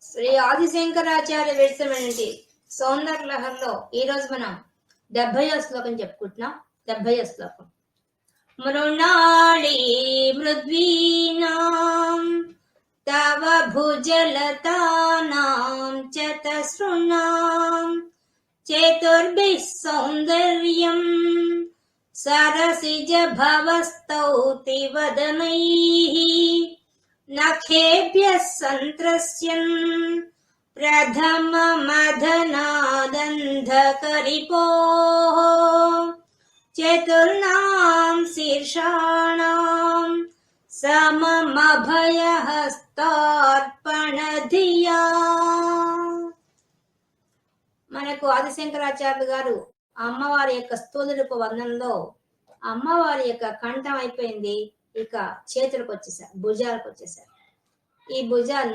శ్రీ ఆదిశంకరాచార్య విరచితమైనటువంటి సౌందర్య లహరిలో ఈ రోజు మనం 70వ శ్లోకం చెప్పుకుంటున్నాం. 70వ శ్లోకం. మృణాళీ మృద్వీనాం తవ భుజలతానాం చతసృణాం చతుర్భిః సౌందర్యం సరసిజ భవస్తౌతి వదనైః నఖేభ్యః సంత్రస్యన్ ప్రథమమధనాదంధకరిపోః చతుర్ణాం శీర్షాణాం సమమభయహస్తార్పణధియా. మనకు ఆదిశంకరాచార్యులు గారు అమ్మవారి యొక్క స్థూల రూప వర్ణనలో అమ్మవారి యొక్క కంఠం అయిపోయింది, ఇక చేతులకు వచ్చేసారు, భుజాలకు వచ్చేసారు. ఈ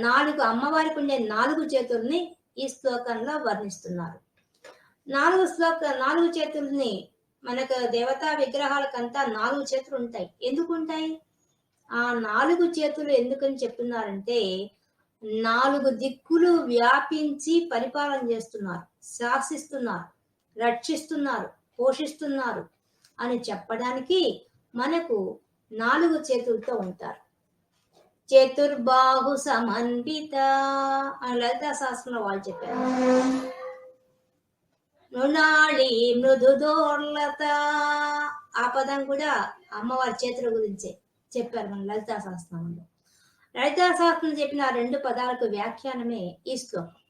నాలుగు అమ్మవారికి ఉండే 4 చేతుల్ని ఈ శ్లోకంలో వర్ణిస్తున్నారు. 4 చేతుల్ని మనకు దేవతా విగ్రహాలకంతా 4 చేతులు ఉంటాయి. ఎందుకు ఉంటాయి? ఆ 4 చేతులు ఎందుకని చెప్తున్నారంటే 4 దిక్కులు వ్యాపించి పరిపాలన చేస్తున్నారు, శాసిస్తున్నారు, రక్షిస్తున్నారు, పోషిస్తున్నారు అని చెప్పడానికి మనకు 4 చేతులతో ఉంటారు. చతుర్బాహు సమన్విత అని లలితా శాస్త్రంలో వాళ్ళు చెప్పారు. మృణాళి మృదుదోర్లత, ఆ పదం కూడా అమ్మవారి చేతుల గురించే చెప్పారు మన లలితా శాస్త్రంలో. లలితా శాస్త్రం చెప్పిన 2 పదాలకు వ్యాఖ్యానమే ఈ శ్లోకం.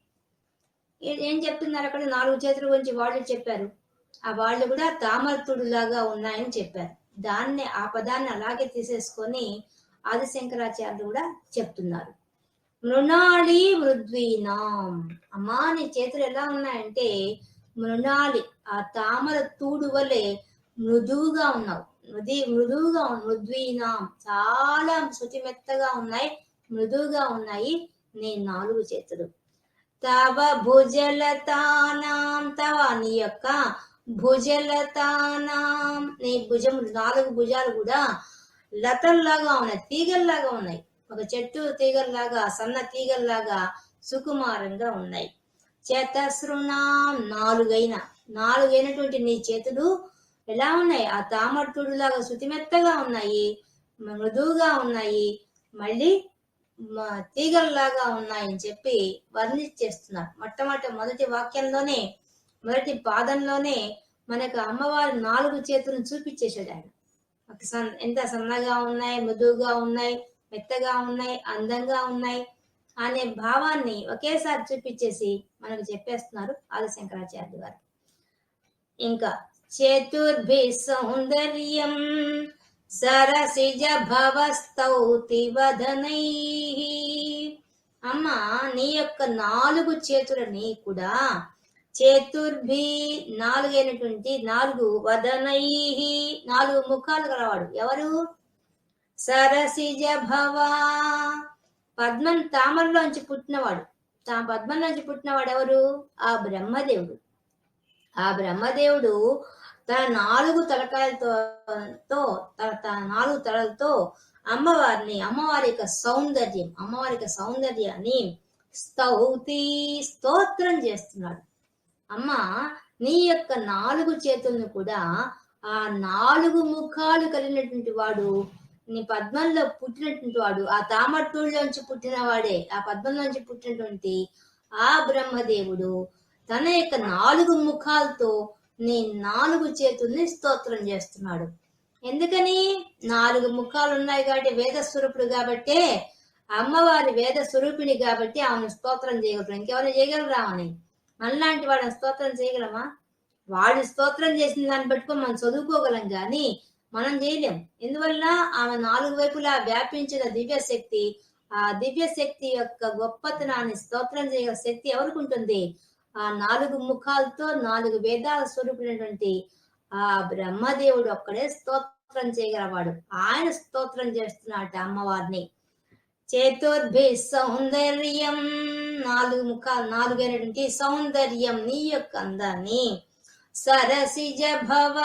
ఏం చెప్తున్నారు అక్కడ? 4 చేతుల గురించి వాళ్ళు చెప్పారు. ఆ వాళ్ళు కూడా తామరతుడు లాగా ఉన్నాయని చెప్పారు. ఆ పదాన్ని అలాగే తీసేసుకొని ఆదిశంకరాచార్యులు కూడా చెప్తున్నారు. మృణాళి మృద్వీనాం, అమ్మా నీ చేతులు ఎలా ఉన్నాయంటే మృణాళి, ఆ తామర తూడు వలె మృదువుగా ఉన్నావు. మృద్వీనాం, చాలా శుచిమెత్తగా ఉన్నాయి, మృదువుగా ఉన్నాయి నీ 4 చేతులు. తవ భుజలతానాం, తవ నీ యొక్క భుజలతానాం, నీ భుజములు 4 భుజాలు కూడా లతల్లాగా ఉన్నాయి, తీగల్లాగా ఉన్నాయి. ఒక చెట్టు తీగల్లాగా, సన్న తీగల్లాగా సుకుమారంగా ఉన్నాయి. చతసృణాం, 4 అయినటువంటి నీ చేతులు ఎలా ఉన్నాయి? ఆ తామరతుడు లాగా శుతిమెత్తగా ఉన్నాయి, మృదువుగా ఉన్నాయి, మళ్ళీ తీగల్లాగా ఉన్నాయని చెప్పి వర్ణించేస్తున్నారు. మొదటి వాక్యంలోనే, మొదటి పాదంలోనే మనకు అమ్మవారి 4 చేతులను చూపించేశాడు ఆయన. ఎంత సన్నగా ఉన్నాయి, మృదువుగా ఉన్నాయి, మెత్తగా ఉన్నాయి, అందంగా ఉన్నాయి అనే భావాన్ని ఒకేసారి చూపించేసి మనకు చెప్పేస్తున్నారు ఆదిశంకరాచార్యులు గారు. ఇంకా చతుర్భి సౌందర్యం సరసిజ భవస్తౌతి వదనైః, అమ్మ నీ యొక్క 4 చేతులని కూడా చతుర్భి 4 అయినటువంటి 4 వదనైః, 4 ముఖాలు గలవాడు ఎవరు? సరసిజ భవ, పద్మం తామరలోంచి పుట్టినవాడు. పద్మంలోంచి పుట్టినవాడు ఎవరు? ఆ బ్రహ్మదేవుడు. ఆ బ్రహ్మదేవుడు తన 4 తలకాయలతో, తన 4 తలలతో అమ్మవారి యొక్క సౌందర్యాన్ని స్తోత్రం చేస్తున్నాడు. అమ్మ నీ యొక్క 4 చేతులను కూడా ఆ 4 ముఖాలు కలిగినటువంటి వాడు, నీ పద్మంలో పుట్టినటువంటి వాడు, ఆ తామరతూళ్ళలోంచి పుట్టిన వాడే, ఆ పద్మంలోంచి పుట్టినటువంటి ఆ బ్రహ్మదేవుడు తన యొక్క 4 ముఖాలతో నీ 4 చేతుల్ని స్తోత్రం చేస్తున్నాడు. ఎందుకని? 4 ముఖాలు ఉన్నాయి కాబట్టి, వేద స్వరూపుడు కాబట్టే, అమ్మవారి వేద స్వరూపిణి కాబట్టి ఆమెను స్తోత్రం చేయగలరు. ఇంకెవరైనా చేయగలరా? అని మనలాంటి వాళ్ళని స్తోత్రం చేయగలమా? వాళ్ళు స్తోత్రం చేసిన దాన్ని పెట్టుకొని మనం చదువుకోగలం కానీ మనం చేయలేం. ఎందువల్ల ఆమె 4 వైపులా వ్యాపించిన దివ్యశక్తి, ఆ దివ్యశక్తి యొక్క గొప్పతనాన్ని స్తోత్రం చేయగల శక్తి ఎవరికి ఉంటుంది? ఆ 4 ముఖాలతో 4 వేదాల స్వరూపినటువంటి ఆ బ్రహ్మదేవుడు ఒక్కడే స్తోత్రం చేయగలవాడు. ఆయన స్తోత్రం చేస్తున్నట్టు అమ్మవారిని. చతుర్భి సౌందర్యం, 4 ముఖాలు, 4 అయినటువంటి సౌందర్యం, నీ యొక్క అందాన్ని. సరసిజ భవ,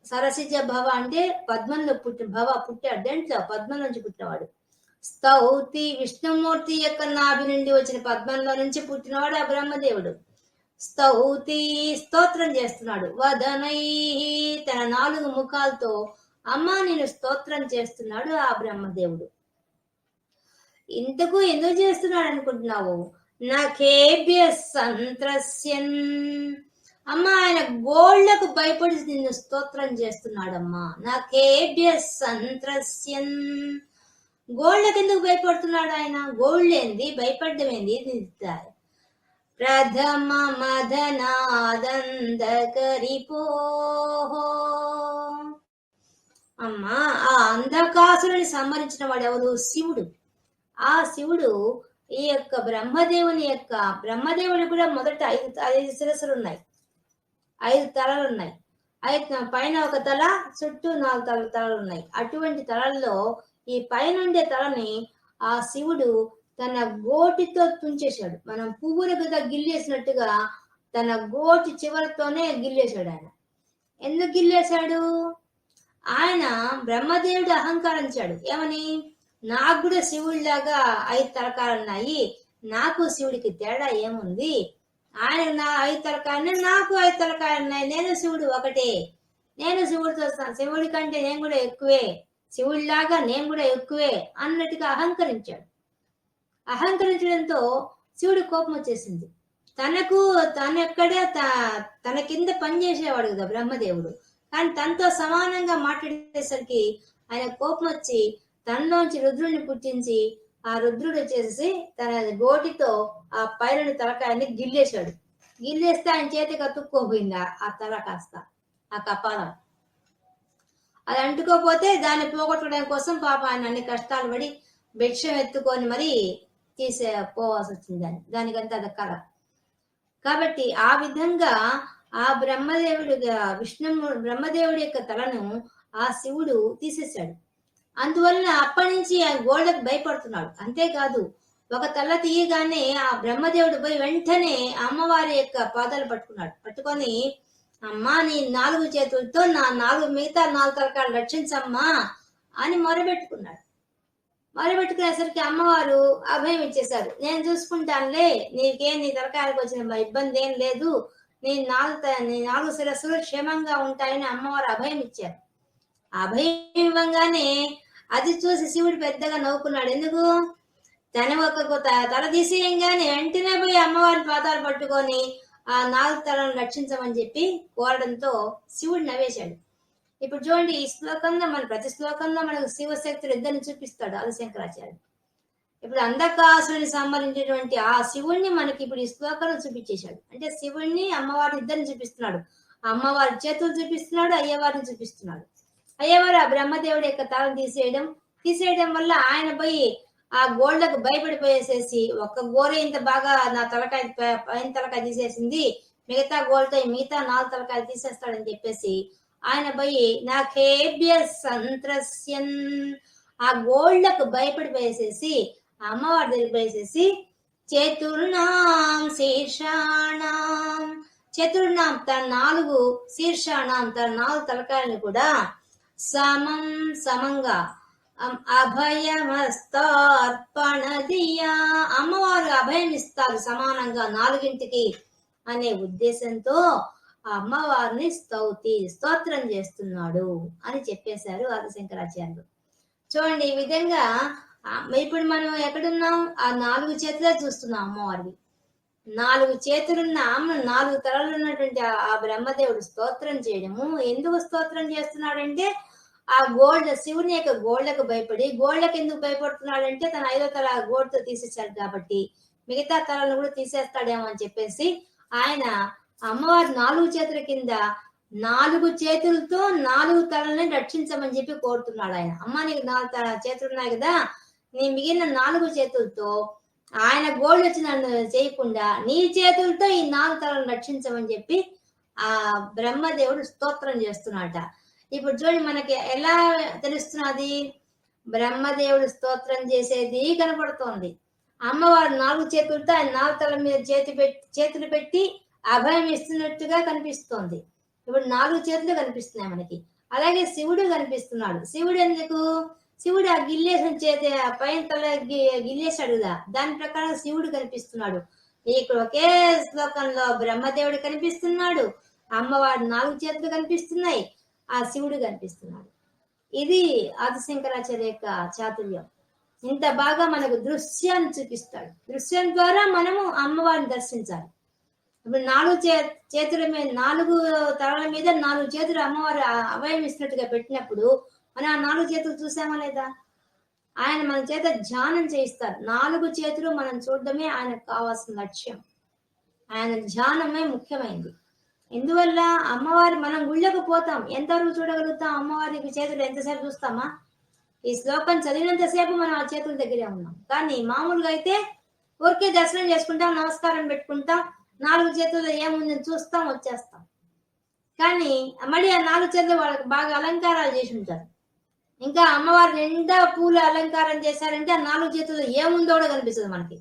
సరసిజ భవ అంటే పద్మంలో పుట్టాడు, దేంట్లో? పద్మం నుంచి పుట్టినవాడు. స్తౌతి విష్ణుమూర్తి యొక్క నాభి నుండి వచ్చిన పద్మంలో నుంచి పుట్టినవాడు ఆ బ్రహ్మదేవుడు. స్తౌతి స్తోత్రం చేస్తున్నాడు. వదనై తన 4 ముఖాలతో అమ్మా నేను స్తోత్రం చేస్తున్నాడు ఆ బ్రహ్మదేవుడు. ఇంతకు ఎందుకు చేస్తున్నాడు అనుకుంటున్నావు? నఖేభ్య సంత్రస్యన్, అమ్మా ఆయన గోళ్లకు భయపడి నిన్ను స్తోత్రం చేస్తున్నాడమ్మా. నఖేభ్య సంత్రస్యన్, గోళ్లకు ఎందుకు భయపడుతున్నాడు ఆయన? గోళ్ళేంది, భయపడ్డం ఏంది? నిలుస్తారు. ప్రథమ మదనాదందకరిపో, అమ్మా ఆ అంధకాసురుని సంహరించిన వాడు ఎవరు? శివుడు. ఆ శివుడు ఈ యొక్క బ్రహ్మదేవుని కూడా మొదట 5 శిరస్సులు ఉన్నాయి, 5 తలలు ఉన్నాయి. పైన ఒక తల, చుట్టూ 4 తలలు ఉన్నాయి. అటువంటి తలల్లో ఈ పైన ఉండే తలని ఆ శివుడు తన గోటితో తుంచేశాడు. మనం పువ్వులు కదా గిల్లేసినట్టుగా తన గోటి చివరితోనే గిల్లేశాడు ఆయన. ఎందుకు గిల్లేశాడు? ఆయన బ్రహ్మదేవుడు అహంకరించాడు. ఏమని? నాకు కూడా శివుడిలాగా 5 తలకాలున్నాయి, నాకు శివుడికి తేడా ఏముంది? ఆయన నా 5 తలకాయలు, నాకు 5 తలకాయలు ఉన్నాయి, నేను శివుడు ఒకటే, నేను శివుడి కంటే నేను కూడా ఎక్కువే, శివుడిలాగా నేను కూడా ఎక్కువే అన్నట్టుగా అహంకరించాడు. అహంకరించడంతో శివుడి కోపం వచ్చేసింది. తనెక్కడే తన కింద పనిచేసేవాడు కదా బ్రహ్మదేవుడు, కానీ తనతో సమానంగా మాట్లాడేసరికి ఆయన కోపం వచ్చి తనలోంచి రుద్రుడిని పుట్టించి ఆ రుద్రుడు వచ్చేసి తన గోటితో ఆ పైన తలకాయని గిల్లేశాడు. గిల్లేస్తే ఆయన చేతికి అతుక్కోపోయింది ఆ తల కాస్త, ఆ కపాలం. అది అంటుకోపోతే దాన్ని పోగొట్టడం కోసం పాప ఆయన అన్ని కష్టాలు పడి భిక్షం ఎత్తుకొని మరి పోవాల్సి వచ్చింది. దానికంతా అది కళ. కాబట్టి ఆ విధంగా ఆ బ్రహ్మదేవుడి యొక్క తలను ఆ శివుడు తీసేశాడు. అందువలన అప్పటి నుంచి ఆ గోళ్ళకు భయపడుతున్నాడు. అంతేకాదు, ఒక తల తీయగానే ఆ బ్రహ్మదేవుడు పోయి వెంటనే అమ్మవారి యొక్క పాదాలు పట్టుకొని అమ్మా నీ 4 చేతులతో నా మిగతా 4 తలకాయలు రక్షించమ్మా అని మొరబెట్టుకున్నాడు. మొరబెట్టుకునేసరికి అమ్మవారు అభయం ఇచ్చేశారు. నేను చూసుకుంటానులే, నీ తలకాయలకు వచ్చిన ఇబ్బంది ఏం లేదు, నీ 4 శిరస్సులు క్షేమంగా ఉంటాయని అమ్మవారు అభయం ఇచ్చారు. అభయం ఇవ్వగానే అది చూసి శివుడు పెద్దగా నవ్వుకున్నాడు. ఎందుకు? తన ఒక తల తీసేయంగానే వెంటనే పోయి అమ్మవారిని పాదాలు పట్టుకొని ఆ 4 తలను రక్షించమని చెప్పి కోరడంతో శివుడు నవ్వేశాడు. ఇప్పుడు చూడండి, ఈ శ్లోకంలో ప్రతి శ్లోకంలో మనకు శివశక్తులు ఇద్దరిని చూపిస్తాడు ఆదిశంకరాచార్యుడు. ఇప్పుడు అంధకాసురుని సంబంధించినటువంటి ఆ శివుణ్ణి మనకి ఇప్పుడు ఈ శ్లోకంలో చూపించేశాడు. అంటే శివుణ్ణి అమ్మవారిని ఇద్దరిని చూపిస్తున్నాడు. అమ్మవారి చేతులు చూపిస్తున్నాడు, అయ్యవారిని చూపిస్తున్నాడు. అయ్యవారు ఆ బ్రహ్మదేవుడి యొక్క తలను తీసేయడం వల్ల ఆయన పోయి ఆ గోళ్లకు భయపడిపోయేసేసి ఒక్క గోరే ఇంత బాగా నా పైన తలకాయ తీసేసింది, మిగతా గోల్తో మిగతా 4 తలకాయలు తీసేస్తాడని చెప్పేసి ఆయన పోయి నాఖేభ్య సంత్రస్యన్, ఆ గోళ్లకు భయపడిపోయేసేసి అమ్మవారి దగ్గరికి పోయేసేసి చతుర్నాం శీర్షాణం తన 4 శీర్షాణం తన 4 తలకాయలను కూడా సమంగా అభయమస్తార్పణదియా, అమ్మవారు అభయం ఇస్తారు సమానంగా 4ంటికి అనే ఉద్దేశంతో అమ్మవారిని స్తోత్రం చేస్తున్నాడు అని చెప్పేశారు ఆదిశంకరాచార్యులు. చూడండి, ఈ విధంగా ఇప్పుడు మనం ఎక్కడున్నాం? ఆ 4 చేతులే చూస్తున్నాం అమ్మవారివి. 4 చేతులున్న 4 తలలు ఉన్నటువంటి ఆ బ్రహ్మదేవుడు స్తోత్రం చేయడము. ఎందుకు స్తోత్రం చేస్తున్నాడంటే ఆ శివుని యొక్క గోళ్లకు భయపడి, గోళ్లకు ఎందుకు భయపడుతున్నాడంటే తన 5వ తల గోడుతో తీసేశాడు కాబట్టి మిగతా తలను కూడా తీసేస్తాడేమో అని చెప్పేసి ఆయన అమ్మవారి 4 చేతుల కింద 4 చేతులతో 4 తలని రక్షించమని చెప్పి కోరుతున్నాడు ఆయన. అమ్మ నీకు 4 చేతులు ఉన్నాయి కదా, నీ మిగిలిన 4 చేతులతో ఆయన గోళ్ళు వచ్చి నన్ను చేయకుండా నీ చేతులతో ఈ 4 తలను రక్షించమని చెప్పి ఆ బ్రహ్మదేవుడు స్తోత్రం చేస్తున్నాడట. ఇప్పుడు చూడండి, మనకి ఎలా తెలుస్తున్నది? బ్రహ్మదేవుడు స్తోత్రం చేసేది కనపడుతోంది. అమ్మవారు 4 చేతులతో ఆయన 4 తల మీద చేతులు పెట్టి అభయం ఇస్తున్నట్టుగా కనిపిస్తోంది. ఇప్పుడు 4 చేతులు కనిపిస్తున్నాయి మనకి. అలాగే శివుడు కనిపిస్తున్నాడు. శివుడు ఎందుకు? శివుడు ఆ గిల్లేసిన చేతి ఆ పైన తల గిల్లేశాడు కదా, దాని ప్రకారం శివుడు కనిపిస్తున్నాడు. ఇక్కడ ఒకే శ్లోకంలో బ్రహ్మదేవుడు కనిపిస్తున్నాడు, అమ్మవారి 4 చేతులు కనిపిస్తున్నాయి, ఆ శివుడు కనిపిస్తున్నాడు. ఇది ఆదిశంకరాచార్య యొక్క చాతుర్యం. ఇంత బాగా మనకు దృశ్యాన్ని చూపిస్తాడు. దృశ్యం ద్వారా మనము అమ్మవారిని దర్శించాలి. ఇప్పుడు 4 చేతుల మీద 4 తలల మీద 4 చేతులు అమ్మవారు అభయం ఇస్తున్నట్టుగా పెట్టినప్పుడు మనం ఆ 4 చేతులు చూసామా లేదా? ఆయన మన చేత ధ్యానం చేయిస్తారు. 4 చేతులు మనం చూడడమే ఆయనకు కావాల్సిన లక్ష్యం. ఆయన ధ్యానమే ముఖ్యమైనది. ఎందువల్ల అమ్మవారి మనం గుళ్ళకు పోతాం, ఎంతవరకు చూడగలుగుతాం? అమ్మవారికి చేతులు ఎంతసేపు చూస్తామా? ఈ శ్లోకం చదివినంతసేపు మనం ఆ చేతుల దగ్గరే ఉన్నాం. కానీ మామూలుగా అయితే ఊరికే దర్శనం చేసుకుంటాం, నమస్కారం పెట్టుకుంటాం, 4 చేతుల్లో ఏముందని చూస్తాం, వచ్చేస్తాం. కానీ మళ్ళీ ఆ 4 చేతులు వాళ్ళకి బాగా అలంకారాలు చేసి ఉంటారు. ఇంకా అమ్మవారి నిండా పూలు అలంకారం చేశారంటే ఆ 4 చేతుల్లో ఏముందో కూడా కనిపిస్తుంది మనకి.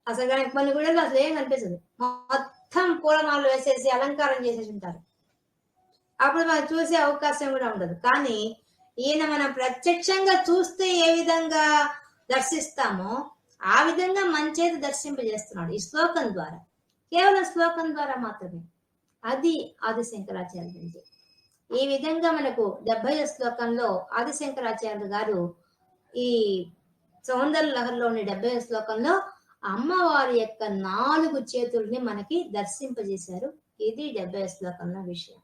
అసలు కానీ కొన్ని గుళ్ళలో అసలు ఏం కనిపిస్తుంది, మొత్తం పూలమాలలు వేసేసి అలంకారం చేసేసి ఉంటారు. అప్పుడు మనం చూసే అవకాశం కూడా ఉండదు. కానీ ఈయన మనం ప్రత్యక్షంగా చూస్తే ఏ విధంగా దర్శిస్తామో ఆ విధంగా మన చేత దర్శింపజేస్తున్నాడు ఈ శ్లోకం ద్వారా. కేవలం శ్లోకం ద్వారా మాత్రమే. అది ఆదిశంకరాచార్యుడు. ఈ విధంగా మనకు 70వ శ్లోకంలో ఆదిశంకరాచార్యులు గారు ఈ సౌందర్య లహరిలోని 70వ శ్లోకంలో అమ్మవారి యొక్క 4 చేతుల్ని మనకి దర్శింపజేశారు. ఇది 70వ శ్లోకంలో విషయం.